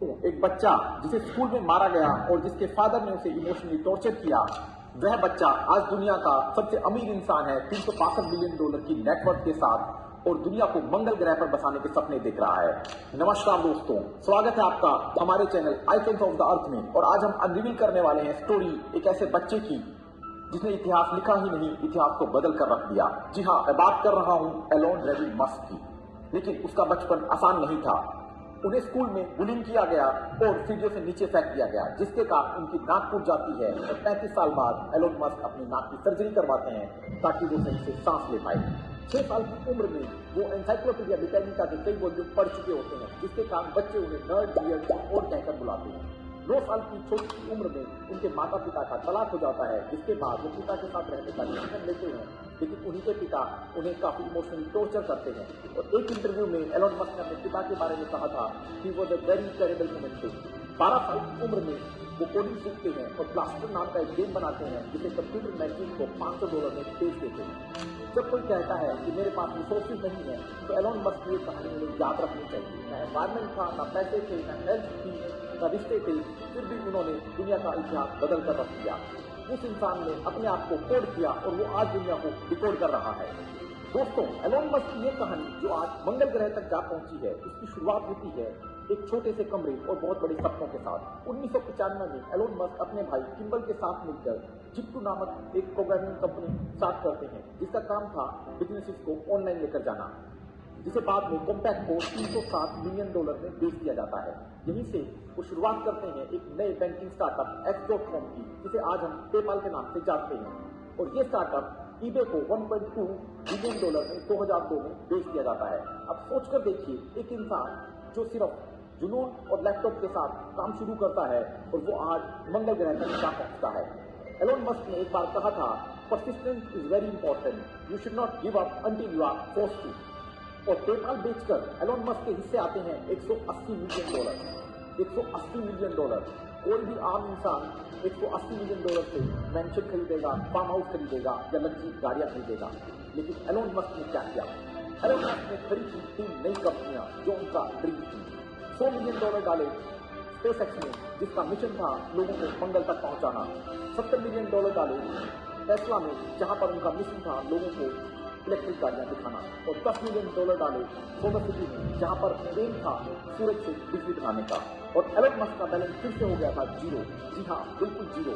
एक बच्चा जिसे स्कूल में मारा गया और जिसके फादर ने उसे इमोशनली टॉर्चर किया, वह बच्चा आज दुनिया का सबसे अमीर इंसान है, $365 बिलियन की नेटवर्थ के साथ, और दुनिया को मंगल ग्रह पर बसाने के सपने देख रहा है। नमस्कार दोस्तों, स्वागत है आपका हमारे channel icons of the earth में। और आज हम अनरिवील करने वाले हैं स्टोरी एक ऐसे बच्चे की जिसने इतिहास लिखा ही नहीं, इतिहास को बदल कर रख दिया। जी हाँ, मैं बात कर रहा हूँ एलोन रेडी मस्क की। लेकिन उसका बचपन आसान नहीं था। उन्हें स्कूल में बुलिंग किया गया और सीढ़ियों से नीचे फेंक दिया गया, जिसके कारण उनकी नाक टूट जाती है और 35 साल बाद एलोन मस्क अपनी नाक की सर्जरी करवाते हैं ताकि वो सही से सांस ले पाए। 6 साल की उम्र में वो एनसाइक्लोपीडिया ब्रिटानिका के कई वॉल्यूम पढ़ चुके होते हैं, जिसके कारण बच्चे उन्हें नर्ड, वियर्ड और कहकर बुलाते हैं। 9 साल की छोटी सी उम्र में उनके माता पिता का तलाक हो जाता है, जिसके बाद वो पिता के साथ रहने का डिसीजन लेते हैं। लेकिन उन्हीं के पिता उन्हें काफी इमोशनली टॉर्चर करते हैं। और एक इंटरव्यू में एलोन मस्क ने अपने पिता के बारे में कहा था कि वो द वेरी टेरिबल मोमेंट थे। 12 साल की उम्र में वो कोडिंग सीखते हैं और प्लास्टर नाम का एक गेम बनाते हैं, जिसे कंप्यूटर मैगजीन को $500 में बेच देते हैं। जब कोई कहता है कि मेरे पास रिसोर्सेज नहीं है, तो एलोन मस्क की कहानी उन्हें याद रखनी चाहिए। ना एनवायरमेंट था, ना पैसे थे, ना हेल्थ थी, ना रिश्ते थे, फिर भी उन्होंने दुनिया का इतिहास बदल कर रख दिया। उस इंसान ने अपने आप को कोड किया और वो आज दुनिया को डिकोड कर रहा है। दोस्तों, एलोन मस्क की ये कहानी जो आज मंगल ग्रह तक जा पहुंची है, इसकी शुरुआत होती है एक छोटे से कमरे और बहुत बड़े सपनों के साथ। 1995 में एलोन मस्क अपने भाई किम्बल के साथ मिलकर जिप्टू नामक एक प्रोग्रामिंग कंपनी स्टार्ट करते हैं, जिसका काम था बिजनेसेस को ऑनलाइन लेकर जाना, जिसे बाद में कॉम्पैक्ट को $307 मिलियन में बेच दिया जाता है। यहीं से वो शुरुआत करते हैं एक नए बैंकिंग स्टार्टअप X.com की, जिसे आज हम पेपाल के नाम से जानते हैं। और ये स्टार्टअप eBay को $1.2 बिलियन में 2002 में बेच दिया जाता है। अब सोचकर देखिए, एक इंसान जो सिर्फ जुनून और लैपटॉप के साथ काम शुरू करता है और वो आज मंगल ग्रह तक जा पहुंचता है। एलोन मस्क ने एक बार कहा था, persistence is very important, you should not give up until you are forced to. और पेपाल बेचकर एलोन मस्क के हिस्से आते हैं $180 मिलियन। $180 मिलियन। कोई भी आम इंसान $180 मिलियन से मैंशन खरीदेगा, फार्म हाउस खरीदेगा या लग्जरी गाड़ियां खरीदेगा। लेकिन एलोन मस्क ने क्या किया? एलोन मस्क ने खरीदी 3 नई कंपनियां जो उनका ड्रीम थी। $100 मिलियन डाले स्पेसएक्स में, जिसका मिशन था लोगों को मंगल तक पहुंचाना। $70 मिलियन डाले टेस्ला में, जहां पर उनका मिशन था लोगों को इलेक्ट्रिक गाड़ियां दिखाना। और $10 मिलियन डाले सोलर सिटी में, जहां पर एम था सूरज से बिजली बनाने का। और एलोन मस्क का बैलेंस फिर से हो गया था 0। जी हाँ, बिल्कुल 0।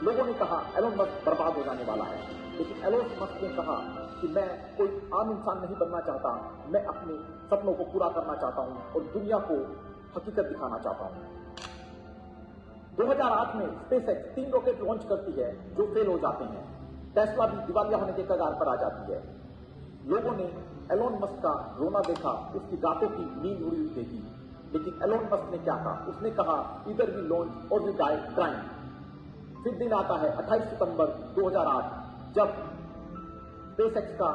लोगों ने कहा एलोन मस्क बर्बाद हो जाने वाला है। लेकिन एलोन मस्क ने कहा कि मैं कोई आम इंसान नहीं बनना चाहता, मैं अपने सपनों को पूरा करना चाहता हूं और दुनिया को हकीकत दिखाना चाहता हूं। 2008 में स्पेसएक्स 3 रॉकेट लॉन्च करती है जो फेल हो जाते हैं। टेस्ला भी दिवालिया होने के कगार पर आ जाती है। लोगों ने एलोन मस्क का रोना देखा, उसकी रातों की नींद उड़ी हुई देखी। लेकिन एलोन मस्क ने क्या कहा? उसने कहा, इधर वी लॉन्च और वी डाई ट्राइंग। फिर दिन आता है 28 सितंबर 2008, जब स्पेसएक्स का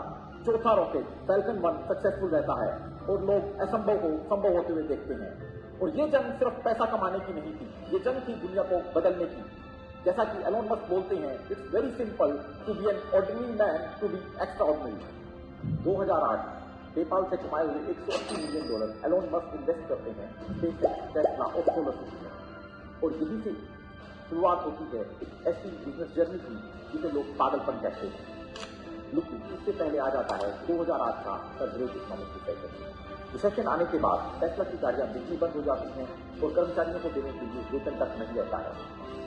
चौथा रॉकेट फैल्कन 1 सक्सेसफुल रहता है और लोग असंभव को संभव होते हुए देखते हैं। और ये जंग सिर्फ पैसा कमाने की नहीं थी, ये जंग थी दुनिया को बदलने की। जैसा कि एलोन मस्क बोलते हैं, it's very simple to be an ordinary man to be extraordinary. 2008 PayPal से कमाए हुए $180 मिलियन एलोन मस्क इन्वेस्ट करते हैं स्पेसएक्स, टेस्ला और सोलर सिटी में। और यही से शुरुआत होती है एक ऐसी बिजनेस जर्नी की जिसे लोग पागलपन कहते हैं। लेकिन इससे पहले आ जाता है 2008 का ग्रेट इकोनॉमिक रिसेशन आने के बाद टेस्ला की गाड़ियां बिजली बंद हो जाती हैं और कर्मचारियों को देने के लिए वेतन तक नहीं रहता है।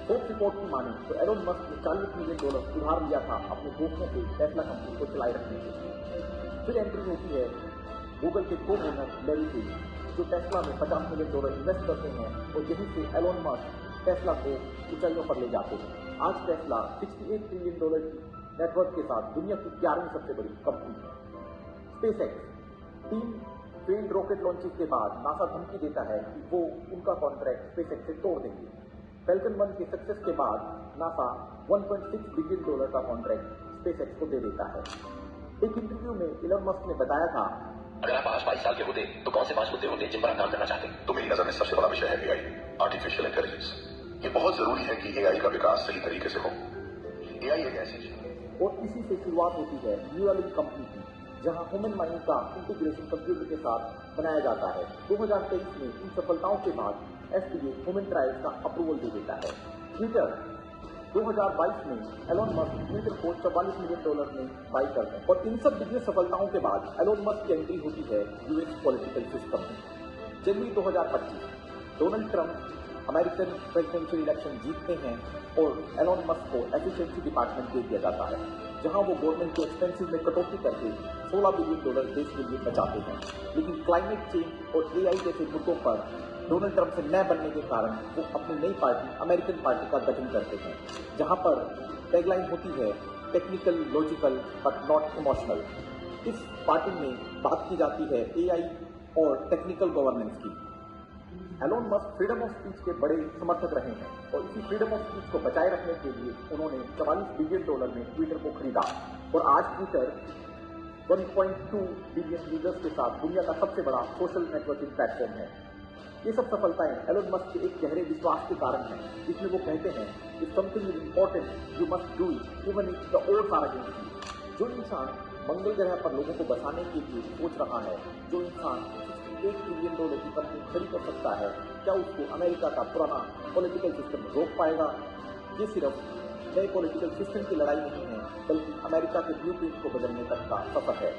फोर्ब्स रिपोर्ट की माने तो एलोन मस्क ने $40 मिलियन उधार लिया था अपने दोस्तों से टेस्ला कंपनी को चलाए रखने के लिए। फिर एंट्री होती है गूगल के को ओनर लैरी पेज, जो टेस्ला में $50 मिलियन इन्वेस्ट करते हैं और यहीं से एलोन मस्क टेस्ला को ऊंचाइयों पर ले जाते हैं। आज टेस्ला $68 ट्रिलियन की नेटवर्क के साथ दुनिया की 11वीं सबसे बड़ी कंपनी है। स्पेसएक्स 3 फेल्ड रॉकेट लॉन्चेस के बाद नासा धमकी देता है कि वो उनका कॉन्ट्रैक्ट स्पेसएक्स से तोड़ देंगे। फैल्कन 1 के सक्सेस के बाद नासा $1.6 बिलियन का कॉन्ट्रैक्ट स्पेसएक्स को दे देता है। एक इंटरव्यू में एलोन मस्क ने बताया था, अगर आप आज 22 साल के होते तो कौन से 5 मुद्दे होते जिन पर आप काम करना चाहते? तो मेरी नजर में सबसे बड़ा विषय है एआई, आर्टिफिशियल इंटेलिजेंस। ये बहुत जरूरी है कि एआई का विकास सही तरीके से हो। एआई एक ऐसी चीज। और इसी से शुरुआत होती है न्यूरालिंक कंपनी की, जहां ह्यूमन माइंड का इंटीग्रेशन कंप्यूटर के साथ बनाया जाता है। 2023 में इन सफलताओं के बाद FDA ह्यूमन ट्रायल्स का अप्रूवल दे देता है। ट्विटर 2022 में एलोन मस्क ट्विटर को $44 मिलियन में बाई करते हैं और इन सब बिजनेस सफलताओं के बाद एलोन मस्क की एंट्री होती है यूएस पॉलिटिकल सिस्टम में। जनवरी 2025 Donald Trump American presidential election जीतते हैं और एलोन मस्क को एफिशिएंसी डिपार्टमेंट दे दिया जाता है, जहां वो गवर्नमेंट के एक्सपेंसेस में कटौती करके $16 बिलियन देश के लिए बचाते हैं। लेकिन क्लाइमेट चेंज और AI जैसे मुद्दों पर डोनाल्ड ट्रंप से न बनने के कारण वो अपनी नई पार्टी अमेरिकन पार्टी का गठन करते हैं, जहां पर टैगलाइन होती है technical, logical but not emotional. इस पार्टी में बात की जाती है AI और टेक्निकल गवर्नेंस की। Elon Musk freedom of speech के बड़े समर्थक रहे हैं और इसी फ्रीडम ऑफ स्पीच को बचाए रखने के लिए उन्होंने $44 बिलियन में ट्विटर को खरीदा और आज ट्विटर 1.2 बिलियन यूजर्स के साथ दुनिया का सबसे बड़ा सोशल नेटवर्किंग प्लेटफॉर्म है। ये सब सफलताएं एलोन मस्क के एक गहरे विश्वास के कारण हैं, जिसमें वो कहते हैं if something is important you must do it even if the odds are against you. जो इंसान मंगल ग्रह पर लोगों को बसाने के लिए सोच रहा है, जो इंसान $1 बिलियन की कंपनी खड़ी कर सकता है, क्या उसको अमेरिका का पुराना पॉलिटिकल सिस्टम रोक पाएगा? ये सिर्फ नए पॉलिटिकल सिस्टम की लड़ाई नहीं है, बल्कि अमेरिका के ब्लूप्रिंट को बदलने तक का सफर है।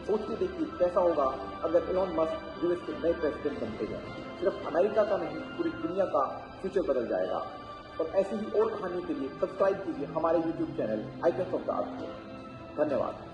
सोच के देखिए कैसा होगा अगर एलोन मस्क यूएस के नए प्रेसिडेंट बनते हैं। सिर्फ अमेरिका का नहीं, पूरी दुनिया का फ्यूचर बदल जाएगा। और ऐसी ही और कहानियों के लिए सब्सक्राइब कीजिए हमारे YouTube channel icons of the earth को। धन्यवाद।